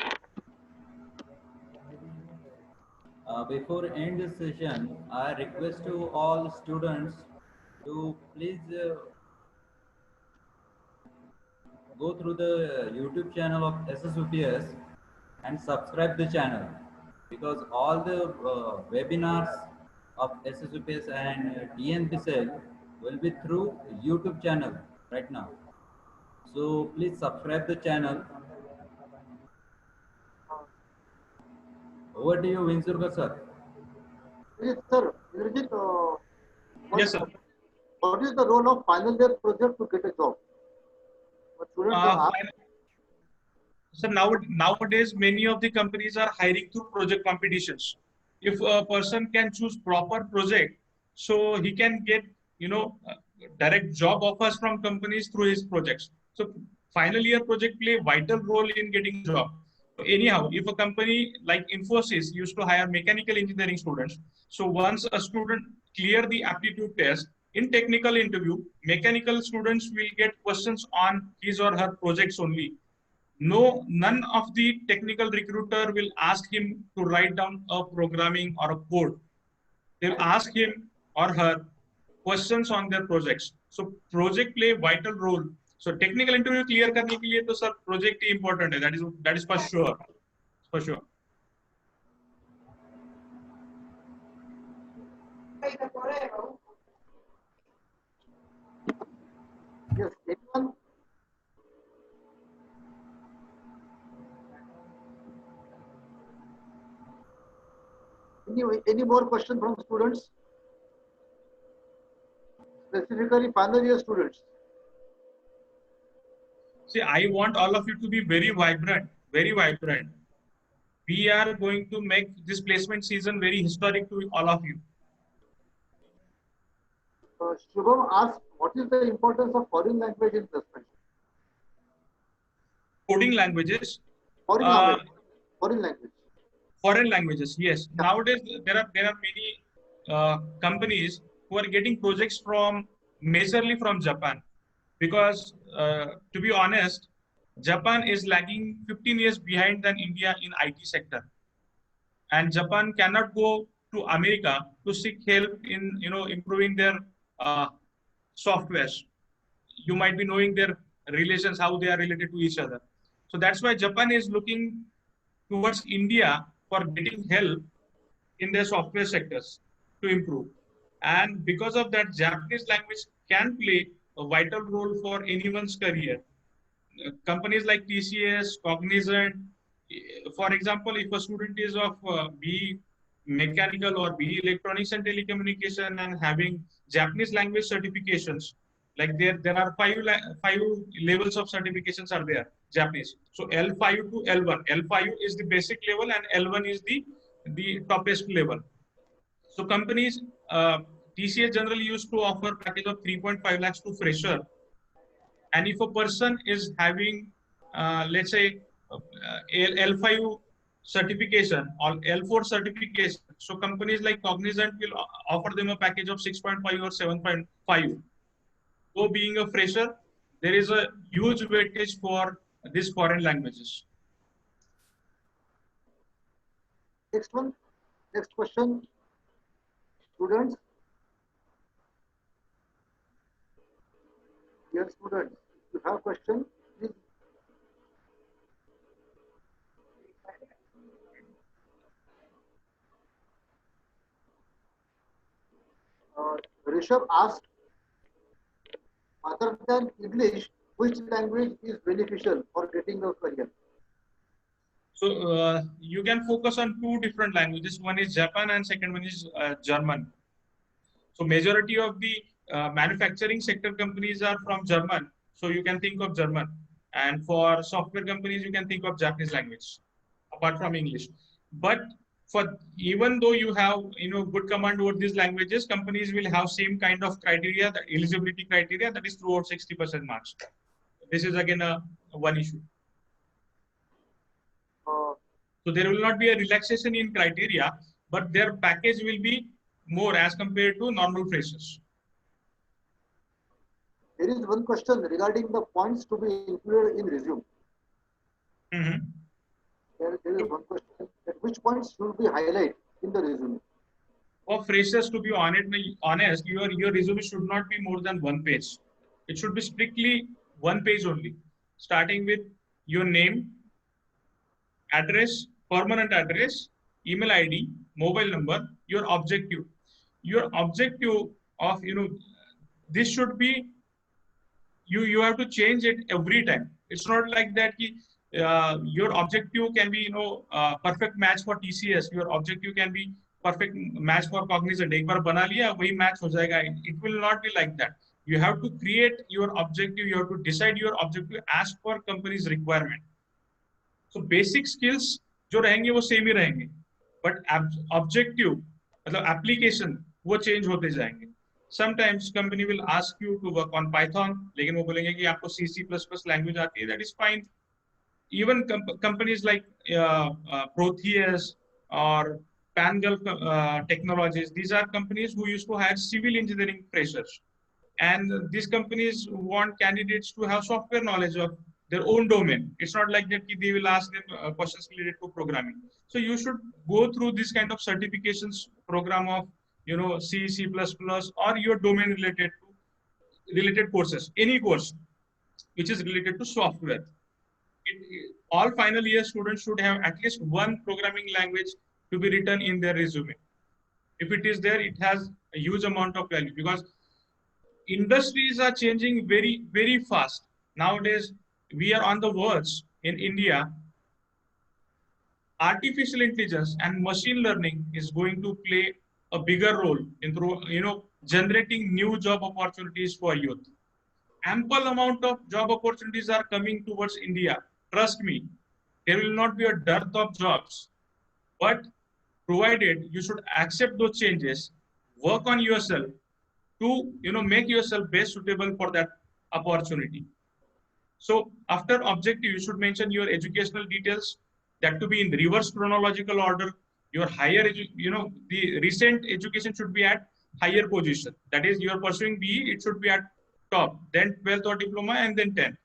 Before end this session, I request to all students to please go through the YouTube channel of SSUPS and subscribe the channel, because all the webinars of SSUPS and TNPCell will be through YouTube channel right now. So please subscribe the channel. Over to you, Vinzurkar sir. Yes, sir. Indrajit, Yes, sir. what is the role of final year project to get a job? What students are asked. So nowadays, many of the companies are hiring through project competitions. If a person can choose proper project, so he can get, direct job offers from companies through his projects. So final year project play a vital role in getting a job. So anyhow, if a company like Infosys used to hire mechanical engineering students, so once a student clear the aptitude test, in technical interview, mechanical students will get questions on his or her projects only. No, none of the technical recruiter will ask him to write down a programming or a code. They'll ask him or her questions on their projects. So project play a vital role. So technical interview clear करने के लिए तो sir project ही important है. That is for sure. For sure. Any more question from students? Specifically final year students. See, I want all of you to be very vibrant, very vibrant. We are going to make this placement season very historic to all of you. Shubham asked, what is the importance of foreign language in placement? Coding languages. Foreign language. Foreign language. Foreign languages, yes. Yeah. Nowadays, there are many companies who are getting projects from majorly from Japan, because to be honest, Japan is lagging 15 years behind than India in IT sector, and Japan cannot go to America to seek help in improving their softwares. You might be knowing their relations, how they are related to each other. So that's why Japan is looking towards India for getting help in their software sectors to improve. And because of that, Japanese language can play a vital role for anyone's career. Companies like TCS, Cognizant, for example, if a student is of BE mechanical or BE electronics and telecommunication and having Japanese language certifications, like there are five levels of certifications are there, Japanese. So L5 to L1. L5 is the basic level and L1 is the toppest level. So companies, TCS generally used to offer package of 3.5 lakhs to fresher. And if a person is having, let's say, L5 certification or L4 certification, so companies like Cognizant will offer them a package of 6.5 or 7.5. So being a fresher, there is a huge weightage for these foreign languages. Next one. Next question. Students. Dear students, if you have question, please. Rishabh asked, other than English, which language is beneficial for getting a career? So you can focus on two different languages. One is Japan and second one is German. So majority of the manufacturing sector companies are from German. So you can think of German. And for software companies, you can think of Japanese language, apart from English. But for even though you have good command over these languages, companies will have same kind of criteria, the eligibility criteria, that is throughout 60% marks. This is again one issue. So there will not be a relaxation in criteria, but their package will be more as compared to normal freshers. There is one question regarding the points to be included in resume. Mm-hmm. There is one question that which points should be highlighted in the resume? For freshers, to be honest, your resume should not be more than one page. It should be strictly one page only, starting with your name, address, permanent address, email ID, mobile number, your objective. Your objective of this should be, you have to change it every time. It's not like that your objective can be perfect match for TCS. Your objective can be perfect match for Cognizant. एक बार बना लिया वही match हो जाएगा. It will not be like that. You have to create your objective. You have to decide your objective as per company's requirement. So basic skills जो रहेंगे वो same ही रहेंगे. But objective मतलब application वो change होते जाएंगे. Sometimes company will ask you to work on Python, लेकिन वो बोलेंगे कि आपको C++ language आती है. That is fine. Even companies like Protheus or Pangolf Technologies, these are companies who used to hire civil engineering freshers. And these companies want candidates to have software knowledge of their own domain. It's not like that they will ask them questions related to programming. So you should go through this kind of certifications program of C, C++, or your domain related courses, any course which is related to software. All final year students should have at least one programming language to be written in their resume. If it is there, it has a huge amount of value, because industries are changing very, very fast. Nowadays, we are on the verge in India artificial intelligence and machine learning is going to play a bigger role in generating new job opportunities for youth. Ample amount of job opportunities are coming towards India. Trust me, there will not be a dearth of jobs, but provided you should accept those changes, work on yourself to make yourself best suitable for that opportunity. So after objective, you should mention your educational details, that to be in reverse chronological order. Your the recent education should be at higher position. That is, you are pursuing BE, it should be at top, then 12th or diploma, and then 10th.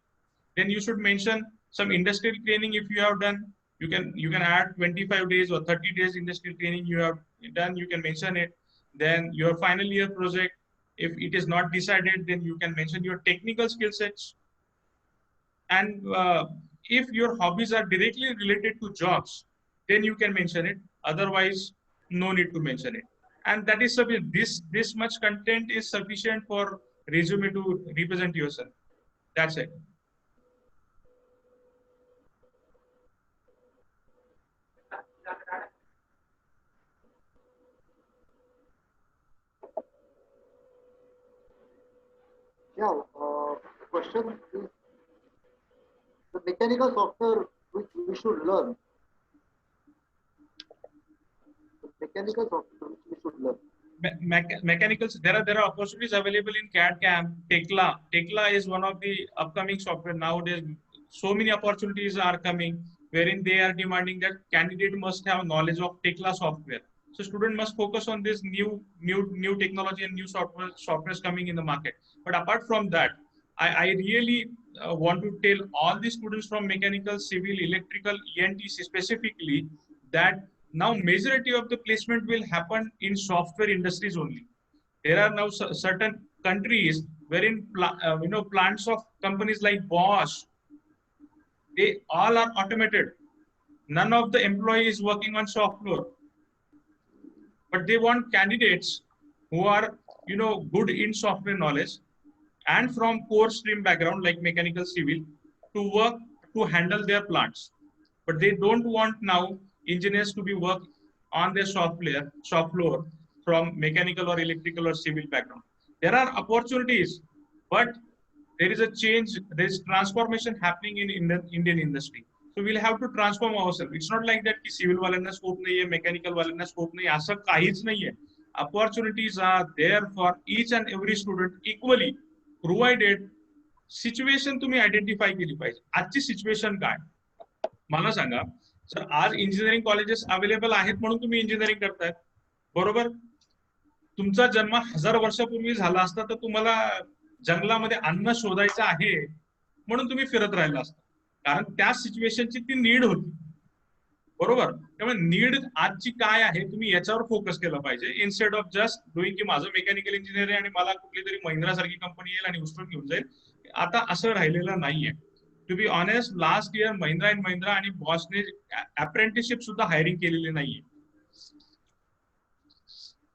Then you should mention some industrial training if you have done. You can add 25 days or 30 days industrial training you have done. You can mention it. Then your final year project. If it is not decided, then you can mention your technical skill sets. And if your hobbies are directly related to jobs, then you can mention it. Otherwise, no need to mention it. And that is sufficient. This much content is sufficient for resume to represent yourself. That's it. Yeah, question is the mechanical software which we should learn. The mechanical software which we should learn. Mechanicals, there are opportunities available in CAD CAM. Tekla is one of the upcoming software nowadays. So many opportunities are coming wherein they are demanding that candidate must have knowledge of Tekla software. So student must focus on this new technology and new softwares coming in the market. But apart from that, I really want to tell all the students from mechanical, civil, electrical, ENTC specifically that now majority of the placement will happen in software industries only. There are now certain countries wherein plants of companies like Bosch, they all are automated. None of the employee is working on shop floor, but they want candidates who are good in software knowledge and from core stream background like mechanical, civil, to work to handle their plants. But they don't want now engineers to be work on their shop floor from mechanical or electrical or civil background. There are opportunities, but there is a change, there is transformation happening in the Indian industry. So we'll have to transform ourselves. It's not like that कि civil वाल्यांना scope नहीं है, mechanical वाल्यांना scope नहीं है, असं काहीच नहीं है. Opportunities are there for each and every student equally, provided situation तुम्ही आयडेंटिफाय केली पाहिजे. आजची सिच्युएशन काय मला सांगा. सर आज इंजिनिअरिंग कॉलेजेस अवेलेबल आहेत म्हणून तुम्ही इंजिनिअरिंग करतायत, बरोबर. तुमचा जन्म 1000 वर्षापूर्वी झाला असता तर तुम्हाला जंगलामध्ये अन्न शोधायचं आहे म्हणून तुम्ही फिरत राहिला असता, कारण त्या सिच्युएशनची ती नीड होती, बरोबर. त्यामुळे नीड आजची काय आहे तुम्ही याच्यावर फोकस केला पाहिजे, इन्स्टेड ऑफ जस्ट डुईंग की माझं मेकॅनिकल इंजिनियर आहे आणि मला कुठली तरी महिंद्रा सारखी कंपनी येईल आणि उचलून घेऊन जाईल. आता असं राहिलेलं नाहीये. To be honest, last year Mahindra and Mahindra आणि बॉसने अप्रेंटिसशिप सुद्धा हायरिंग केलेली नाहीये,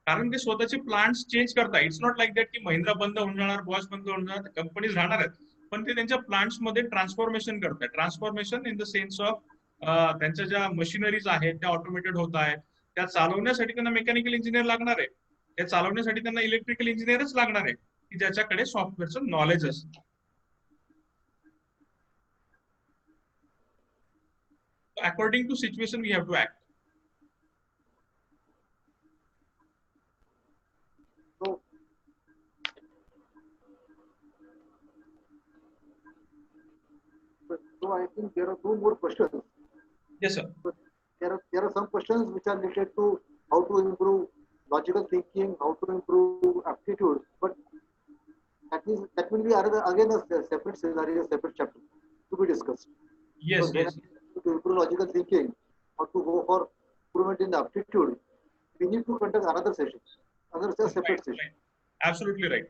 कारण ते स्वतःचे प्लांट्स चेंज करतात. इट्स नॉट लाईक दॅट की महिंद्रा बंद होऊन जाणार, बॉस बंद होऊन जाणार, कंपनीज राहणार आहेत, पण ते त्यांच्या प्लांट्स मध्ये ट्रान्सफॉर्मेशन करतात. Transformation in the sense of त्यांच्या ज्या मशिनरीज आहेत त्या ऑटोमेटेड होत आहेत, त्या चालवण्यासाठी त्यांना मेकॅनिकल इंजिनियर लागणार आहे, त्या चालवण्यासाठी त्यांना इलेक्ट्रिकल इंजिनियरच लागणार आहे की ज्याच्याकडे सॉफ्टवेअरचं नॉलेज असतं. According to situation, we have to act. So I think there are two more questions. Yes, sir. So there are some questions which are related to how to improve logical thinking, how to improve aptitude, but that will be again a separate scenario, a separate chapter to be discussed. Yes, so yes. To improve logical thinking, how to go for improvement in the aptitude, we need to conduct another session, another separate session. Right. Absolutely right.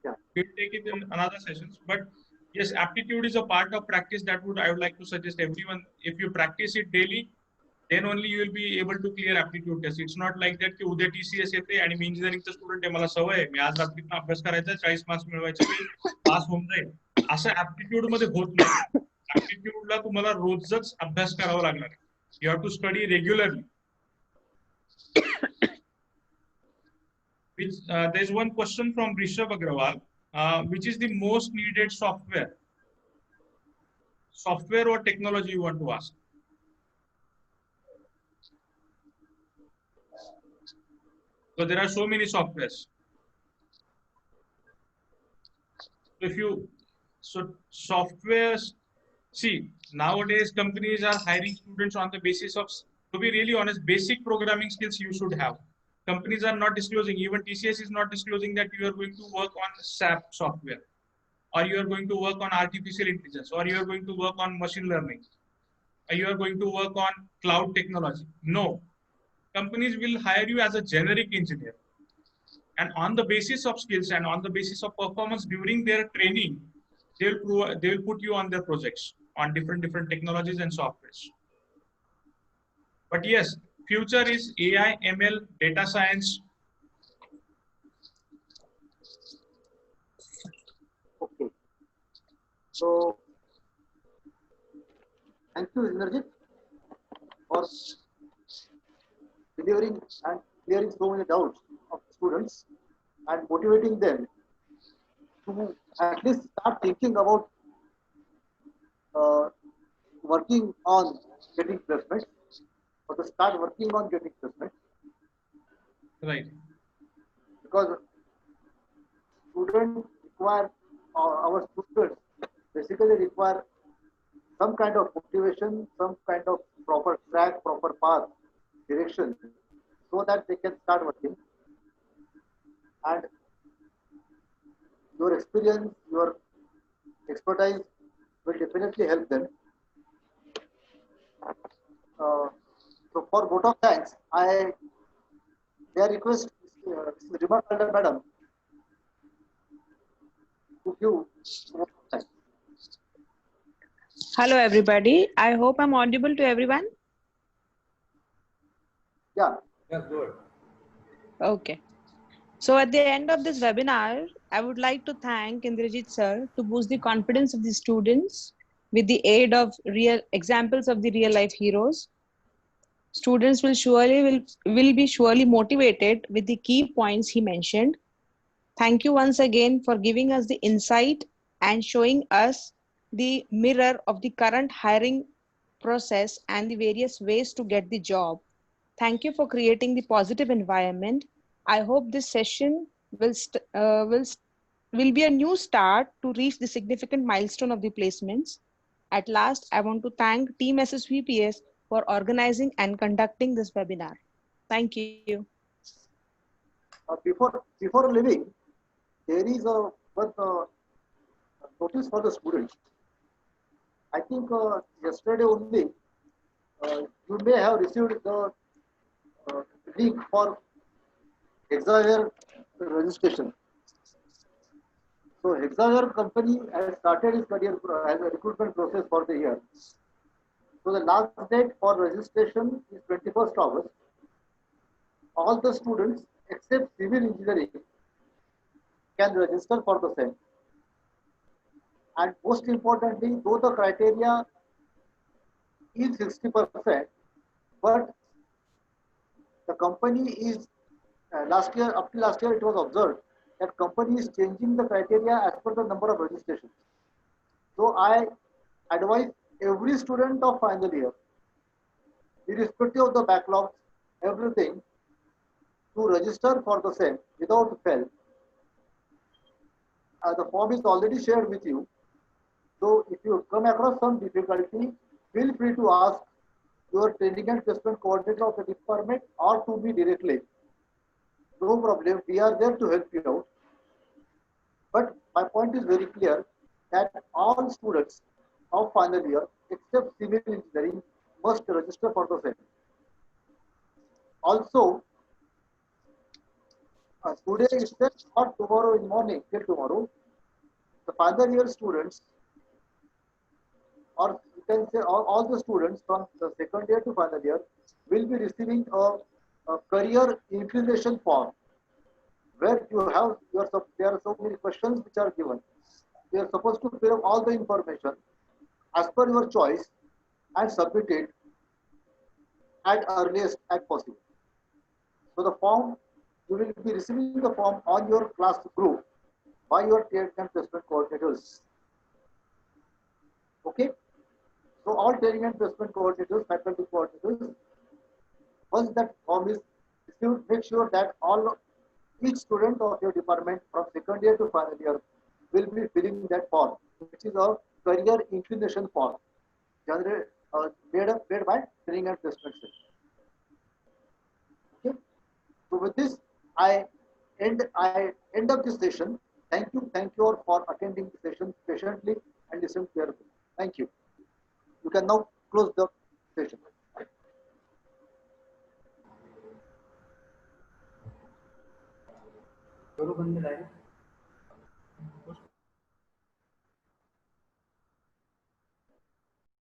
Yeah, we'll take it in another sessions. But yes, aptitude is a part of practice that I would like to suggest everyone. If you practice it daily, then only you will be able to clear aptitude test. It's not like that की उद्या TCS येते आणि मी इंजिनिअरिंगचा student आहे, मला सवय आहे, मी आज रात्रीतून अभ्यास करायचा, 40 मार्क्स मिळवायचे, पास होऊन जाईल. असं aptitude मध्ये होत नाही. ऍप्टिट्यूडला तुम्हाला रोजच अभ्यास करावा लागणार आहे. You have to study regularly. There's one question from Rishabh Agrawal. Which is the most needed software? Software or technology you want to ask? So there are so many softwares. Softwares, see, nowadays companies are hiring students on the basis of, to be really honest, basic programming skills you should have. Companies are not disclosing, even TCS is not disclosing that you are going to work on SAP software, or you are going to work on artificial intelligence, or you are going to work on machine learning, or you are going to work on cloud technology. No, companies will hire you as a generic engineer. And on the basis of skills and on the basis of performance during their training, they will put you on their projects on different technologies and softwares. But yes, future is AI, ML, data science. Okay. So, thank you, Indrajit, for delivering and clearing so many doubts of students and motivating them to at least start thinking about uh, working on getting placement, or to start working on getting placement, Right. because students require, our students basically require some kind of motivation, some kind of proper track, proper path, direction, so that they can start working. And your experience, your expertise will definitely help them. Uh, so for vote of thanks, their request Rima Kalda Madam to give vote of thanks. Hello, everybody. I hope I'm audible to everyone. Yeah. Yeah, good. Okay. So at the end of this webinar, I would like to thank Indrajit sir to boost the confidence of the students with the aid of real examples of the real life heroes. Students will be surely motivated with the key points he mentioned. Thank you once again for giving us the insight and showing us the mirror of the current hiring process and the various ways to get the job. Thank you for creating the positive environment. I hope this session will be a new start to reach the significant milestone of the placements. At last, I want to thank Team SSVPS for organizing and conducting this webinar. Thank you. Before leaving, there is a one notice for the students. I think yesterday only you may have received the uh, link for Hexaware registration. So Hexaware company has started its career as a recruitment process for the year. So the last date for registration is 21st August. All the students except civil engineering can register for the same. And most importantly, though the criteria is 60%, but the company is up to last year it was observed that company is changing the criteria as per the number of registrations. So I advise every student of final year, irrespective of the backlogs, everything, to register for the same without fail. The form is already shared with you. So if you come across some difficulty, feel free to ask your training and placement coordinator of the department or to me directly. No problem, we are there to help you out. But my point is very clear that all students of final year, except civil engineering, must register for the same. Also, today itself or tomorrow in morning, till tomorrow, the final year students, or you can say all the students from the second year to final year, will be receiving a career inclination form where there are so many questions which are given. You are supposed to fill up all the information as per your choice and submit it at earliest as possible. So the form, you will be receiving the form on your class group by your training and placement coordinators. Okay. So all training and placement coordinators, faculty coordinators, once that form is received, make sure that each student of your department from second year to final year will be filling that form, which is a career inclination form, made by training and placement center. Okay. So with this, I end up this session. Thank you all for attending the session patiently and listen carefully. Thank you. You can now close the session. करो बंद direct